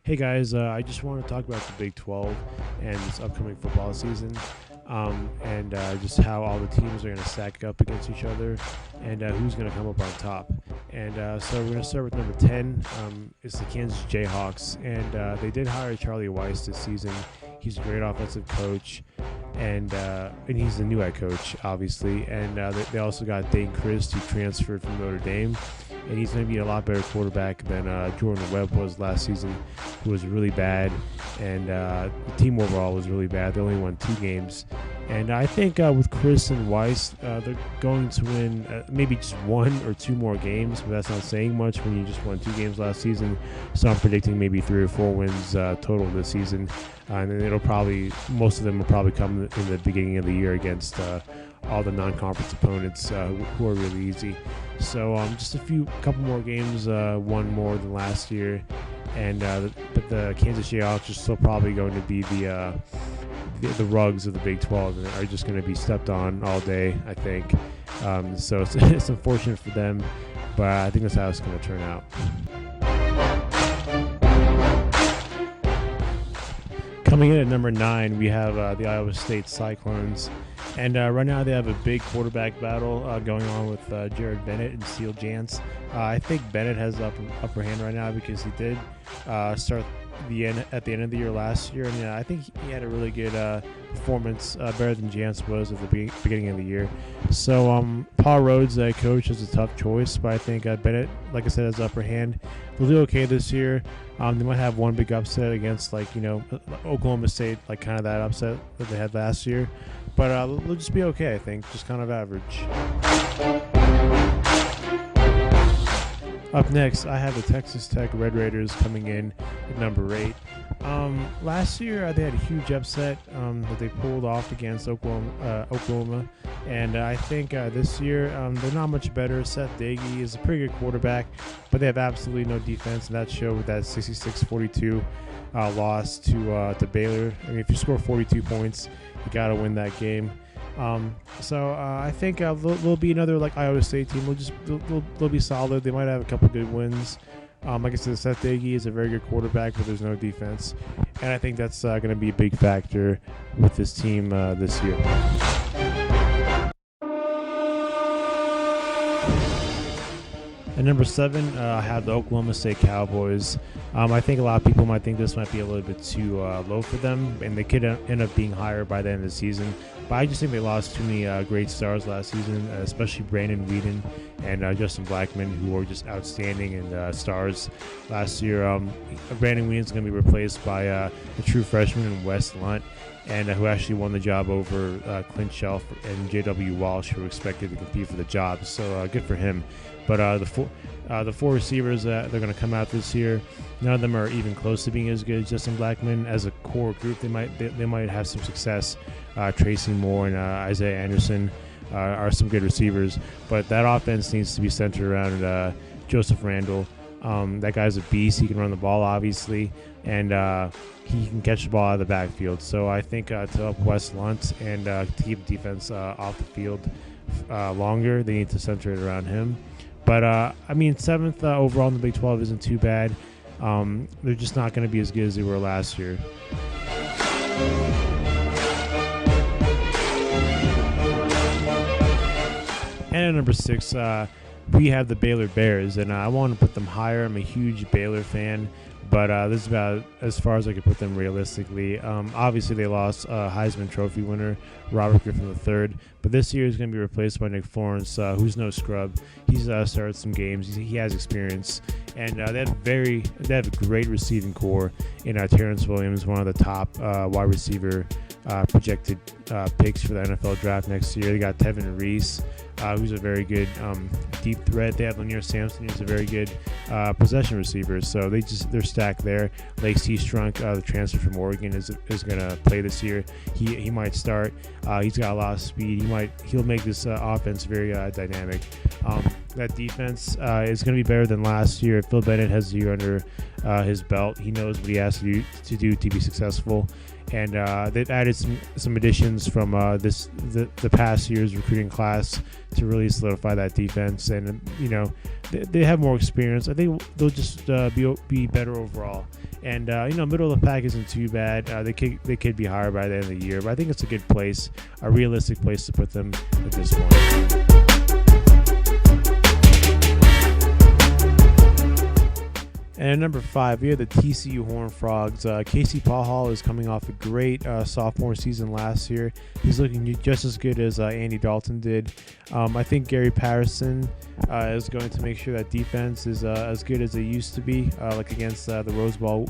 Hey guys, I just want to talk about the Big 12 and this upcoming football season, and just how all the teams are going to stack up against each other, and who's going to come up on top. And so we're going to start with number 10. It's the Kansas Jayhawks, and they did hire Charlie Weiss this season. He's a great offensive coach, and he's the new head coach, obviously. And they also got Dane Christ, who transferred from Notre Dame, and he's going to be a lot better quarterback than Jordan Webb was last season, who was really bad, and the team overall was really bad. They only won 2 games. And I think with Chris and Weiss, they're going to win maybe just 1 or 2 more games, but that's not saying much when you just won 2 games last season. So I'm predicting maybe 3 or 4 wins total this season. And then most of them will probably come in the beginning of the year against all the non-conference opponents who are really easy. So just couple more games, 1 more than last year. And but the Kansas Jayhawks are still probably going to be the rugs of the Big 12 and are just going to be stepped on all day, I think. So it's unfortunate for them, but I think that's how it's going to turn out. Coming in at number 9, we have the Iowa State Cyclones. And right now they have a big quarterback battle going on with Jared Bennett and Steele Jance. I think Bennett has the upper hand right now because he did start at the end of the year last year. And I think he had a really good performance, better than Jance was at the beginning of the year. So Paul Rhodes, coach, is a tough choice, but I think Bennett, like I said, has the upper hand. They'll do okay this year. They might have one big upset against, Oklahoma State, kind of that upset that they had last year. But they'll just be okay, I think, just kind of average. Up next, I have the Texas Tech Red Raiders coming in at number 8. Last year, they had a huge upset that they pulled off against Oklahoma. And I think this year, they're not much better. Seth Dagey is a pretty good quarterback, but they have absolutely no defense, and that showed with that 66-42 loss to Baylor. I mean, if you score 42 points, you got to win that game. So I think they'll be another Iowa State team. They'll be solid. They might have a couple good wins. Like I said, Seth Dagey is a very good quarterback, but there's no defense, and I think that's going to be a big factor with this team this year. At number 7, I have the Oklahoma State Cowboys. I think a lot of people might think this might be a little bit too low for them, and they could end up being higher by the end of the season. But I just think they lost too many great stars last season, especially Brandon Weeden and Justin Blackman, who were just outstanding and stars last year. Brandon Weeden's going to be replaced by a true freshman in Wes Lunt, and who actually won the job over Clint Shelf and J.W. Walsh, who were expected to compete for the job. So good for him. But the 4 receivers that they're going to come out this year, none of them are even close to being as good as Justin Blackman. As a core group, they might have some success. Tracy Moore and Isaiah Anderson are some good receivers, but that offense needs to be centered around Joseph Randall. That guy's a beast. He can run the ball, obviously, and he can catch the ball out of the backfield. So I think to help Wes Lunt and to keep the defense off the field longer, they need to center it around him. But, 7th overall in the Big 12 isn't too bad. They're just not going to be as good as they were last year. And at number 6, we have the Baylor Bears, and I want to put them higher. I'm a huge Baylor fan, but this is about as far as I could put them realistically. Obviously, they lost Heisman Trophy winner Robert Griffin III, but this year is going to be replaced by Nick Florence, who's no scrub. He's started some games. He has experience, and they have a great receiving core in Terrence Williams, one of the top wide receiver projected picks for the NFL draft next year. They got Tevin Reese, who's a very good deep threat. They have Lanier Sampson, who's a very good possession receiver. So they're stacked there. Lake Seastrunk, the transfer from Oregon, is going to play this year. He might start. He's got a lot of speed. He'll make this offense very dynamic. that defense is going to be better than last year. Phil Bennett has a year under his belt. He knows what he has to do to be successful. And they've added some additions from the past year's recruiting class to really solidify that defense. And they have more experience. I think they'll just be better overall. And middle of the pack isn't too bad. They could be higher by the end of the year, but I think it's a good place, a realistic place to put them at this point. And at number 5, we have the TCU Horned Frogs. Casey Pahal is coming off a great sophomore season last year. He's looking just as good as Andy Dalton did. I think Gary Patterson is going to make sure that defense is as good as it used to be, like against the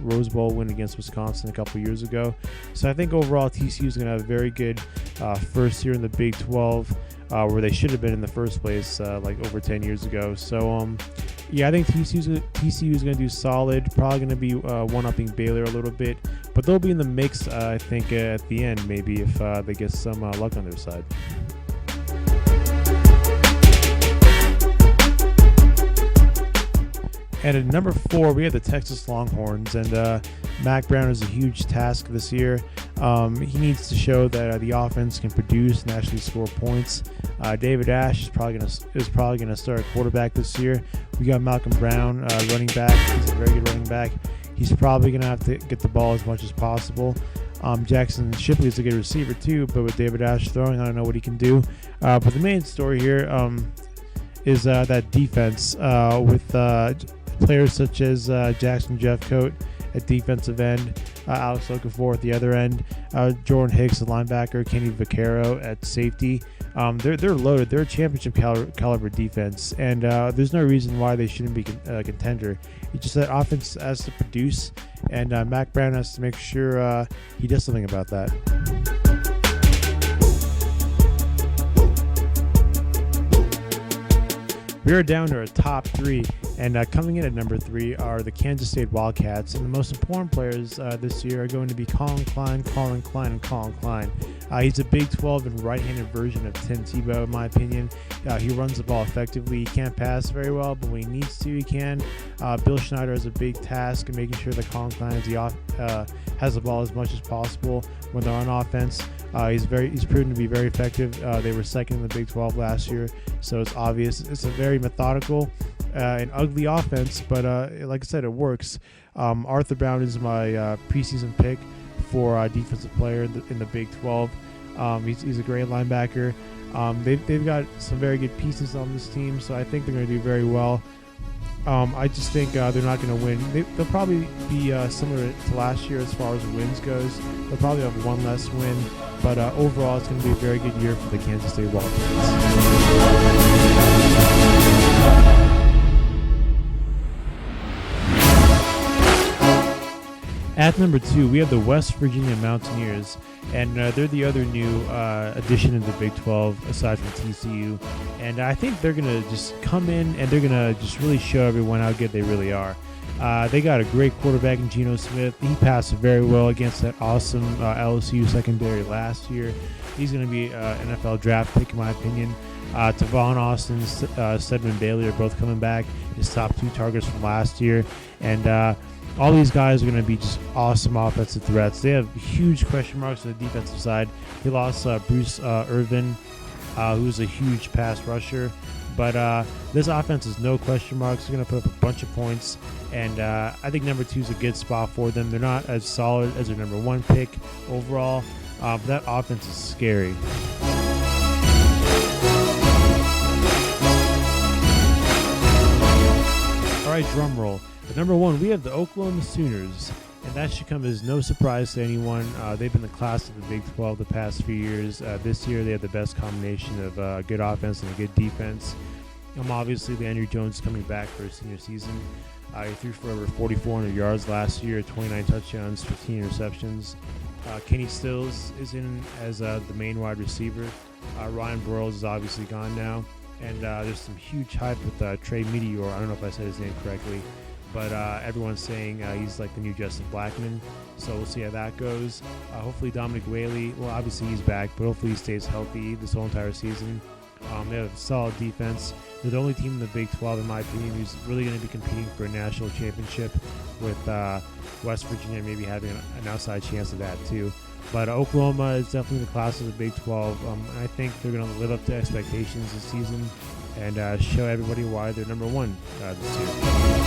Rose Bowl win against Wisconsin a couple years ago. So I think overall TCU is going to have a very good first year in the Big 12. Where they should have been in the first place like over 10 years ago. So, I think TCU is going to do solid. Probably going to be one-upping Baylor a little bit. But they'll be in the mix, I think, at the end, maybe, if they get some luck on their side. And at number 4, we have the Texas Longhorns, and Mac Brown is a huge task this year. He needs to show that the offense can produce and actually score points. David Ash is probably going to start at quarterback this year. We got Malcolm Brown, running back. He's a very good running back. He's probably going to have to get the ball as much as possible. Jackson Shipley is a good receiver too, but with David Ash throwing, I don't know what he can do. But the main story here is that defense with players such as Jackson Jeffcoat at defensive end, Alex Okafor at the other end, Jordan Hicks, the linebacker, Kenny Vaccaro at safety. They're loaded. They're a championship caliber defense, and there's no reason why they shouldn't be a contender. It's just that offense has to produce, and Mac Brown has to make sure he does something about that. We are down to our top 3, and coming in at number 3 are the Kansas State Wildcats. And the most important players this year are going to be Colin Klein, and Colin Klein. He's a Big 12 and right-handed version of Tim Tebow, in my opinion. He runs the ball effectively. He can't pass very well, but when he needs to, he can. Bill Schneider has a big task in making sure that Colin Klein has the ball as much as possible when they're on offense. He's proven to be very effective. They were second in the Big 12 last year, so it's obvious. It's a very methodical and ugly offense, but like I said, it works. Arthur Brown is my preseason pick for defensive player in the Big 12. He's a great linebacker. They've got some very good pieces on this team, so I think they're going to do very well. I just think they're not going to win. They'll probably be similar to last year as far as wins goes. They'll probably have one less win, but overall it's going to be a very good year for the Kansas State Wildcats. At number 2, we have the West Virginia Mountaineers, and they're the other new addition in the Big 12 aside from TCU. And I think they're going to just come in and they're going to just really show everyone how good they really are. They got a great quarterback in Geno Smith. He passed very well against that awesome LSU secondary last year. He's going to be an NFL draft pick, in my opinion. Tavon Austin, Stedman Bailey are both coming back. His top 2 targets from last year. And all these guys are going to be just awesome offensive threats. They have huge question marks on the defensive side. They lost Bruce Irvin, who's a huge pass rusher. But this offense is no question marks. They're going to put up a bunch of points. And I think number 2 is a good spot for them. They're not as solid as their number 1 pick overall. But that offense is scary. All right, drum roll. At number 1, we have the Oklahoma Sooners, and that should come as no surprise to anyone. They've been the class of the Big 12 the past few years. This year, they have the best combination of good offense and a good defense. Obviously, Landry Jones coming back for his senior season. He threw for over 4,400 yards last year, 29 touchdowns, 15 interceptions. Kenny Stills is in as the main wide receiver. Ryan Broyles is obviously gone now. And there's some huge hype with Trey Meteor. I don't know if I said his name correctly. But everyone's saying he's like the new Justin Blackman. So we'll see how that goes. Hopefully Dominic Whaley, well, obviously he's back, but hopefully he stays healthy this whole entire season. They have a solid defense. They're the only team in the Big 12, in my opinion, who's really going to be competing for a national championship, with West Virginia maybe having an outside chance of that too. But Oklahoma is definitely the class of the Big 12. And I think they're going to live up to expectations this season and show everybody why they're number one this year.